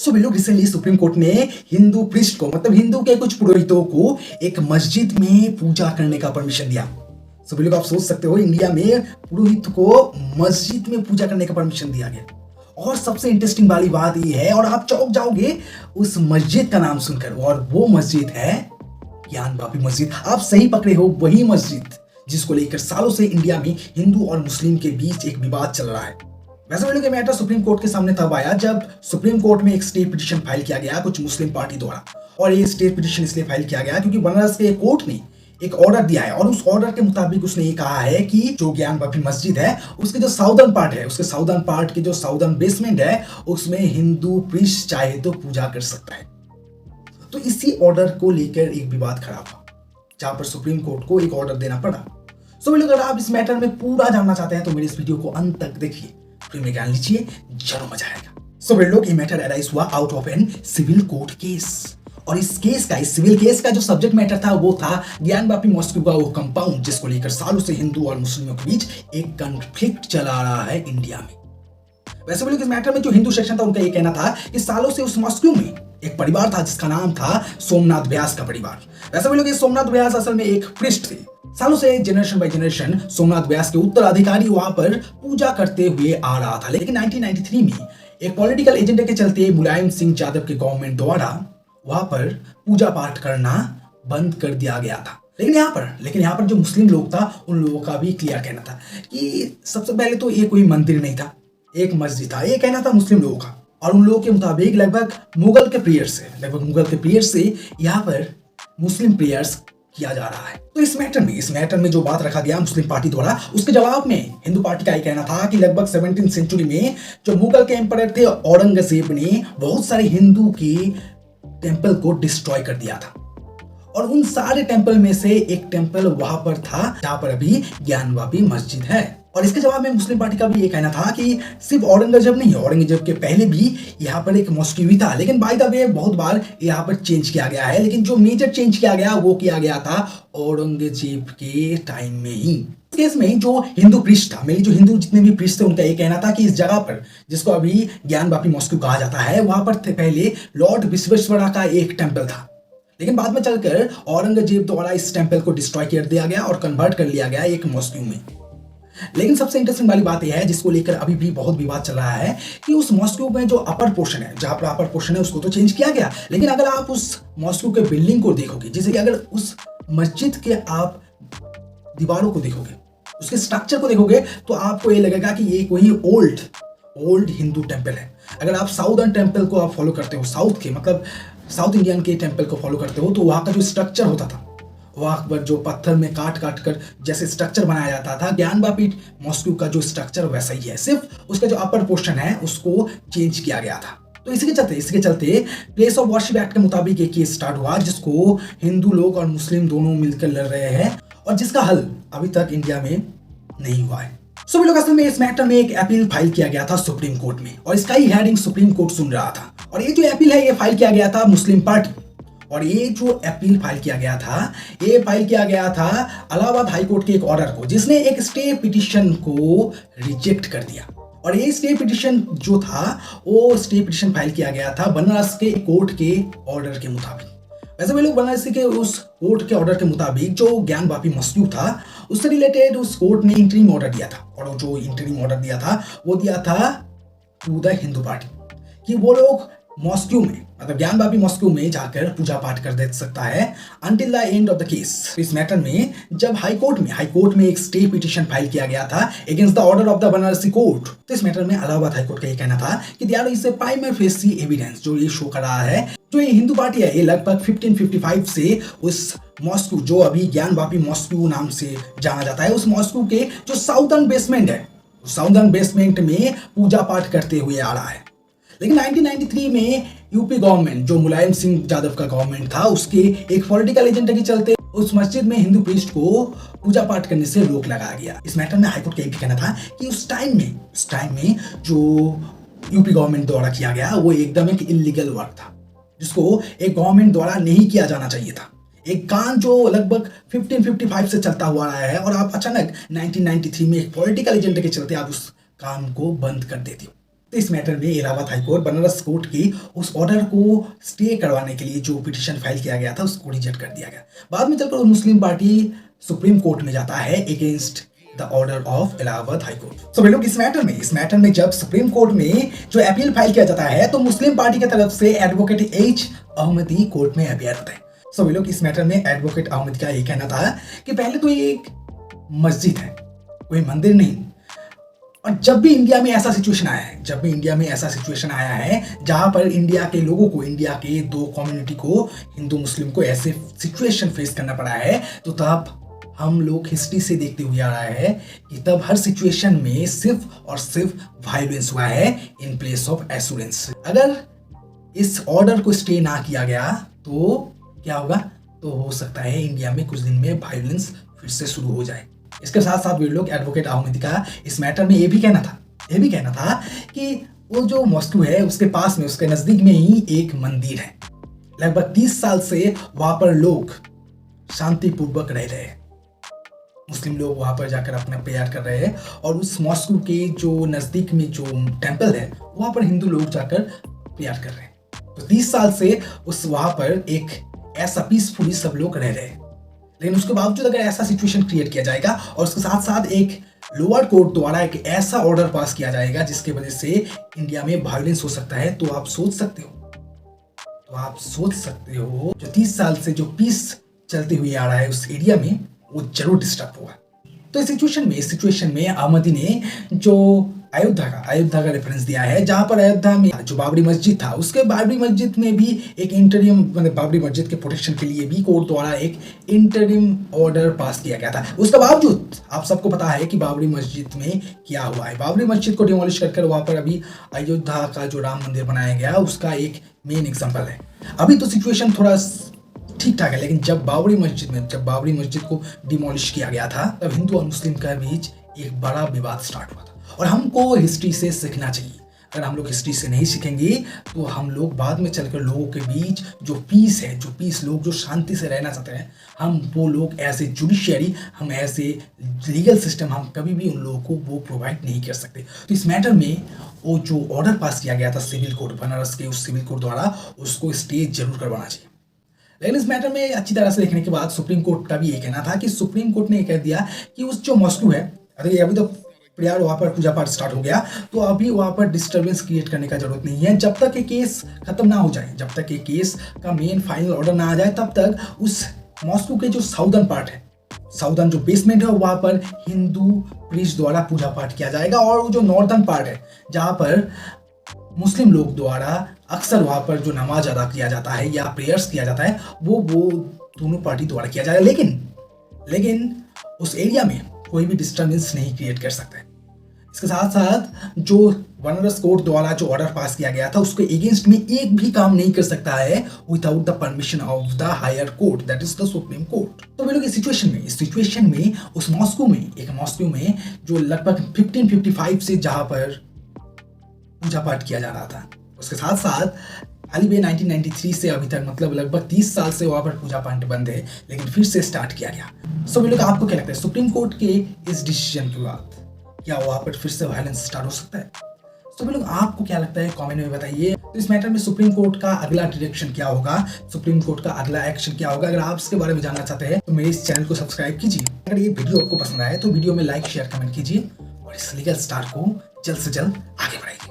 सो लोग recently supreme court ने Hindu priest को मतलब हिंदू के कुछ पुरोहितों को एक मस्जिद में पूजा करने का परमिशन दिया। सो लोग आप सोच सकते हो इंडिया में पुरोहित को मस्जिद में पूजा करने का परमिशन दिया गया। और सबसे इंटरेस्टिंग वाली बात ये है और आप चौंक जाओगे उस मस्जिद का नाम सुनकर, और वो मस्जिद है ज्ञान वापी मस्जिद। आप सही पकड़े हो, वही मस्जिद जिसको लेकर सालों से इंडिया में हिंदू और मुस्लिम के बीच एक विवाद चल रहा है। वैसे वालों के मैटर सुप्रीम कोर्ट के सामने तब आया जब सुप्रीम कोर्ट में एक स्टे पिटीशन फाइल किया गया कुछ मुस्लिम पार्टी द्वारा। और ये स्टे पिटीशन इसलिए फाइल किया गया क्योंकि बनारस के कोर्ट ने एक ऑर्डर दिया है और उस ऑर्डर के मुताबिक उसने ये कहा है कि जो ज्ञान वापी मस्जिद है उसके जो साउदर्न पार्ट है, उसके साउदर्न पार्ट के जो साउदर्न बेसमेंट है उसमें हिंदू प्रीस्ट चाहे तो पूजा कर सकता है। तो इसी ऑर्डर को लेकर एक विवाद खड़ा हुआ जहां पर सुप्रीम कोर्ट को एक ऑर्डर देना पड़ा। सो अगर आप इस मैटर में पूरा जानना चाहते हैं तो मेरे इस वीडियो को अंत तक देखिए, फिर में ज्ञान लीजिए, जरूर मजा आएगा। सो लोग ये मैटर अराइज हुआ out of an civil court case. और इस सिविल केस का जो सब्जेक्ट मैटर था वो था ज्ञान वापी मॉस्क्यू का वो कंपाउंड जिसको लेकर सालों से हिंदू और मुस्लिमों के बीच एक कॉन्फ्लिक्ट चला रहा है इंडिया में। वैसे भी लोग इस मैटर में जो हिंदू सेक्शन था उनका ये कहना था कि सालों से उस मॉस्क्यू में एक परिवार था जिसका नाम था सोमनाथ व्यास का परिवार। वैसे भी लोग सोमनाथ व्यास असल में एक प्रिस्ट थे। सालों से जनरेशन बाय जनरेशन सोमनाथ व्यास के उत्तराधिकारी वहां पर पूजा करते हुए आ रहा था। लेकिन 1993 में एक पॉलिटिकल एजेंडा के चलते मुलायम सिंह यादव के गवर्नमेंट द्वारा वहां पर पूजा पाठ करना बंद कर दिया गया था। लेकिन यहाँ पर जो मुस्लिम लोग था उन लोगों का भी क्लियर कहना था कि सबसे पहले तो ये कोई मंदिर नहीं था, एक मस्जिद था। ये कहना था मुस्लिम लोगों का। और उन लोगों के मुताबिक लगभग मुगल के प्रेयर से यहाँ पर मुस्लिम प्रेयर्स किया जा रहा है। तो इस मैटर में जो बात रखा गया मुस्लिम पार्टी द्वारा, उसके जवाब में हिंदू पार्टी का ये कहना था कि लगभग 17वीं सेंचुरी में जो मुगल के एम्परर थे औरंगजेब ने बहुत सारे हिंदू के टेंपल को डिस्ट्रॉय कर दिया था। और उन सारे टेंपल में से एक टेंपल वहां पर था जहां पर अभी ज्ञान वापी मस्जिद है। और इसके जवाब में मुस्लिम पार्टी का भी ये कहना था कि सिर्फ औरंगजेब नहीं, औरंगजेब के पहले भी यहाँ पर एक मॉस्क्यू भी था। लेकिन बाय द वे बहुत बार यहाँ पर चेंज किया गया है। लेकिन जो मेजर चेंज किया गया वो किया गया था औरंगजेब के टाइम में ही। इस केस में जो हिंदू प्रीस्ट था, मेरी जो हिंदू जितने भी प्रीस्ट थे उनका ये कहना था कि इस जगह पर जिसको अभी ज्ञान वापी मॉस्क्यू कहा जाता है वहां पर पहले लॉर्ड विश्वेश्वरा का एक टेम्पल था। लेकिन बाद में चलकर औरंगजेब द्वारा इस टेम्पल को डिस्ट्रॉय कर दिया गया और कन्वर्ट कर लिया गया एक मॉस्क्यू में। लेकिन सबसे इंटरेस्टिंग वाली बात यह है जिसको लेकर अभी भी बहुत विवाद चल रहा है कि उस मॉस्क्यू में जो अपर पोर्शन है, जहां पर अपर पोर्शन है उसको तो चेंज किया गया। लेकिन अगर आप उस मॉस्क्यू के बिल्डिंग को देखोगे, जैसे कि अगर उस मस्जिद के आप दीवारों को देखोगे, उसके स्ट्रक्चर को देखोगे तो आपको ये लगेगा कि ये कोई ओल्ड हिंदू टेम्पल है। अगर आप साउदर्न टेम्पल को आप फॉलो करते हो, साउथ के मतलब साउथ इंडियन के टेम्पल को फॉलो करते हो, तो वहां का जो स्ट्रक्चर होता था, वहां पर जो पत्थर में काट कर जैसे स्ट्रक्चर बनाया जाता था, ज्ञान वापी मॉस्क्यू का जो स्ट्रक्चर वैसा ही है, सिर्फ उसका जो अपर पोर्शन है उसको चेंज किया गया था। तो इसके चलते प्लेस ऑफ वर्शिप एक्ट के मुताबिक एक केस स्टार्ट हुआ जिसको हिंदू लोग और मुस्लिम दोनों मिलकर लड़ रहे हैं और जिसका हल अभी तक इंडिया में नहीं हुआ है। सो लोग असल में इस मैटर में एक अपील फाइल किया गया था सुप्रीम कोर्ट में और इसका ही हेयरिंग सुप्रीम कोर्ट सुन रहा था। और ये जो अपील है ये फाइल किया गया था मुस्लिम पार्टी। और ये जो अपील फाइल किया गया था ये फाइल किया गया था इलाहाबाद हाईकोर्ट के एक ऑर्डर को जिसने एक स्टे पिटीशन को रिजेक्ट कर दिया। और ये स्टे पिटीशन जो था वो स्टे पिटीशन फाइल किया गया था बनारस के कोर्ट के ऑर्डर के मुताबिक। वैसे भी लोग बनारस के उस कोर्ट के ऑर्डर के मुताबिक जो ज्ञान वापी मॉस्क्यू था उससे रिलेटेड उस कोर्ट ने इंटरिम ऑर्डर दिया था। और जो इंटरिम ऑर्डर दिया था वो दिया था टू द हिंदू पार्टी कि वो लोग मॉस्क्यू में मतलब ज्ञान वापी मॉस्क्यू में जाकर पूजा पाठ कर दे सकता है until the end of the case. इस मैटर में जब हाईकोर्ट में एक स्टे पिटीशन फाइल किया गया था against the order of the Banarasi court, तो इस मैटर में इलाहाबाद हाईकोर्ट का ये कहना था कि there is a primary facie evidence जो ये शो कर रहा है जो ये हिंदू पार्टी है ये लगभग 1555 से उस मॉस्क्यू जो अभी ज्ञान वापी मॉस्क्यू नाम से जाना जाता है उस मॉस्क्यू के जो साउदर्न बेसमेंट है, साउदर्न बेसमेंट में पूजा पाठ करते हुए आ रहा है। लेकिन 1993 में यूपी गवर्नमेंट जो मुलायम सिंह यादव का गवर्नमेंट था उसके एक पॉलिटिकल एजेंडा के चलते उस मस्जिद में हिंदू प्रीस्ट को पूजा पाठ करने से रोक लगाया गया। इस मैटर में हाईकोर्ट का ये भी कहना था कि उस टाइम में जो यूपी गवर्नमेंट द्वारा किया गया वो एकदम एक इलीगल वर्क था जिसको एक गवर्नमेंट द्वारा नहीं किया जाना चाहिए था। एक काम जो लगभग 1555 से चलता हुआ रहा है और आप अचानक 1993 में एक पॉलिटिकल एजेंडा के चलते आप उस काम को बंद कर देते हो। तो इस मैटर में इलाहाबाद हाईकोर्ट बनारस कोर्ट के उस ऑर्डर को स्टे करवाने के लिए जो पिटीशन फाइल किया गया था उसको रिजेक्ट कर दिया गया। बाद में चलकर मुस्लिम पार्टी सुप्रीम कोर्ट में जाता है against the order of Allahabad high court. तो लोग इस मैटर में जब सुप्रीम कोर्ट में जो अपील फाइल किया जाता है तो मुस्लिम पार्टी की तरफ से एडवोकेट एच अहमदी कोर्ट में अपीयर होता है। सो लोग इस मैटर में एडवोकेट अहमदी का ये कहना था कि पहले तो ये एक मस्जिद है, कोई मंदिर नहीं। और जब भी इंडिया में ऐसा सिचुएशन आया है जहां पर इंडिया के लोगों को, इंडिया के दो कम्युनिटी को, हिंदू मुस्लिम को ऐसे सिचुएशन फेस करना पड़ा है, तो तब हम लोग हिस्ट्री से देखते हुए आ रहा है कि तब हर सिचुएशन में सिर्फ और सिर्फ वायलेंस हुआ है इन प्लेस ऑफ एश्योरेंस। अगर इस ऑर्डर को स्टे ना किया गया तो क्या होगा? तो हो सकता है इंडिया में कुछ दिन में वायलेंस फिर से शुरू हो जाए। इसके साथ साथ वे लोग एडवोकेट अहमदी का इस मैटर में ये भी कहना था कि वो जो मॉस्को है उसके पास में, उसके नजदीक में ही एक मंदिर है। लगभग 30 साल से वहां पर लोग शांतिपूर्वक रह रहे हैं। मुस्लिम लोग वहां पर जाकर अपना प्रेयर कर रहे हैं और उस मॉस्को के जो नजदीक में जो टेंपल है वहां पर हिंदू लोग जाकर प्रेयर कर रहे हैं। तो 30 साल से उस वहां पर एक ऐसा पीसफुली सब लोग रह रहे हैं। लेकिन उसके बावजूद अगर ऐसा सिचुएशन क्रिएट किया जाएगा और उसके साथ साथ एक लोअर कोर्ट द्वारा एक ऐसा ऑर्डर पास किया जाएगा जिसकी वजह से इंडिया में वायलेंस हो सकता है, तो आप सोच सकते हो जो 30 साल से जो पीस चलते हुए आ रहा है उस एरिया में, वो जरूर डिस्टर्ब हुआ। तो इस सिचुएशन में अहमदी ने जो अयोध्या का रेफरेंस दिया है, जहां पर अयोध्या में जो बाबरी मस्जिद था, उसके बाबरी मस्जिद में भी एक इंटरिम, मतलब बाबरी मस्जिद के प्रोटेक्शन के लिए भी कोर्ट द्वारा एक इंटरिम ऑर्डर पास किया गया था। उसके बावजूद आप सबको पता है कि बाबरी मस्जिद में क्या हुआ है। बाबरी मस्जिद को डिमोलिश कर वहां पर अभी अयोध्या का जो राम मंदिर बनाया गया उसका एक मेन एग्जाम्पल है। अभी तो सिचुएशन थोड़ा ठीक ठाक है, लेकिन जब बाबरी मस्जिद को डिमोलिश किया गया था तब हिंदू और मुस्लिम के बीच एक बड़ा विवाद स्टार्ट हुआ था। और हमको हिस्ट्री से सीखना चाहिए। अगर हम लोग हिस्ट्री से नहीं सीखेंगे तो हम लोग बाद में चलकर लोगों के बीच जो पीस लोग जो शांति से रहना चाहते हैं, हम वो लोग एज ए जुडिशियरी, हम एज ए लीगल सिस्टम, हम कभी भी उन लोगों को वो प्रोवाइड नहीं कर सकते। तो इस मैटर में वो जो ऑर्डर पास किया गया था सिविल कोर्ट, बनारस के उस सिविल कोर्ट द्वारा, उसको स्टे जरूर करवाना चाहिए। लेकिन इस मैटर में अच्छी तरह से देखने के बाद सुप्रीम कोर्ट का भी ये कहना था कि सुप्रीम कोर्ट ने कह दिया कि उस जो मॉस्को है, अभी तो प्रेयर वहाँ पर पूजा पाठ स्टार्ट हो गया, तो अभी वहाँ पर डिस्टर्बेंस क्रिएट करने का जरूरत नहीं है। जब तक ये केस खत्म ना हो जाए, जब तक ये केस का मेन फाइनल ऑर्डर ना आ जाए, तब तक उस मॉस्को के जो साउदर्न पार्ट है, साउदर्न जो बेसमेंट है, वहाँ पर हिंदू प्रीस्ट द्वारा पूजा पाठ किया जाएगा। और वो जो नॉर्दर्न पार्ट है जहाँ पर मुस्लिम लोग द्वारा अक्सर वहाँ पर जो नमाज अदा किया जाता है या प्रेयर्स किया जाता है, वो दोनों पार्टी द्वारा किया जाएगा। लेकिन उस एरिया में कोई भी डिस्टर्बेंस नहीं क्रिएट कर सकता है। इसके साथ साथ जो बनारस कोर्ट द्वारा जो ऑर्डर पास किया गया था उसके अगेंस्ट में एक भी काम नहीं कर सकता है without the permission of the higher court, that is the Supreme Court. तो वे लोग इस सिचुएशन में उस मॉस्को में जो लगभग 1555 से जहां पर पूजा पाठ किया जा रहा था, उसके साथ साथ हाल ही में 1993 से अभी तक, मतलब लगभग 30 साल से वहां पर पूजा पाठ बंद है, लेकिन फिर से स्टार्ट किया गया। सो वे लोग, आपको क्या लगता है सुप्रीम कोर्ट के इस डिसीजन के बाद क्या वहां पर फिर से वायलेंस स्टार्ट हो सकता है? तो वे लोग, आपको क्या लगता है कमेंट में बताइए। तो इस मैटर में सुप्रीम कोर्ट का अगला डायरेक्शन क्या होगा, सुप्रीम कोर्ट का अगला एक्शन क्या होगा? अगर आप इसके बारे में जानना चाहते हैं तो मेरे इस चैनल को सब्सक्राइब कीजिए। अगर ये वीडियो आपको पसंद आए तो वीडियो में लाइक शेयर कमेंट कीजिए और इस लीगल स्टार को जल्द से जल्द आगे बढ़ाइए।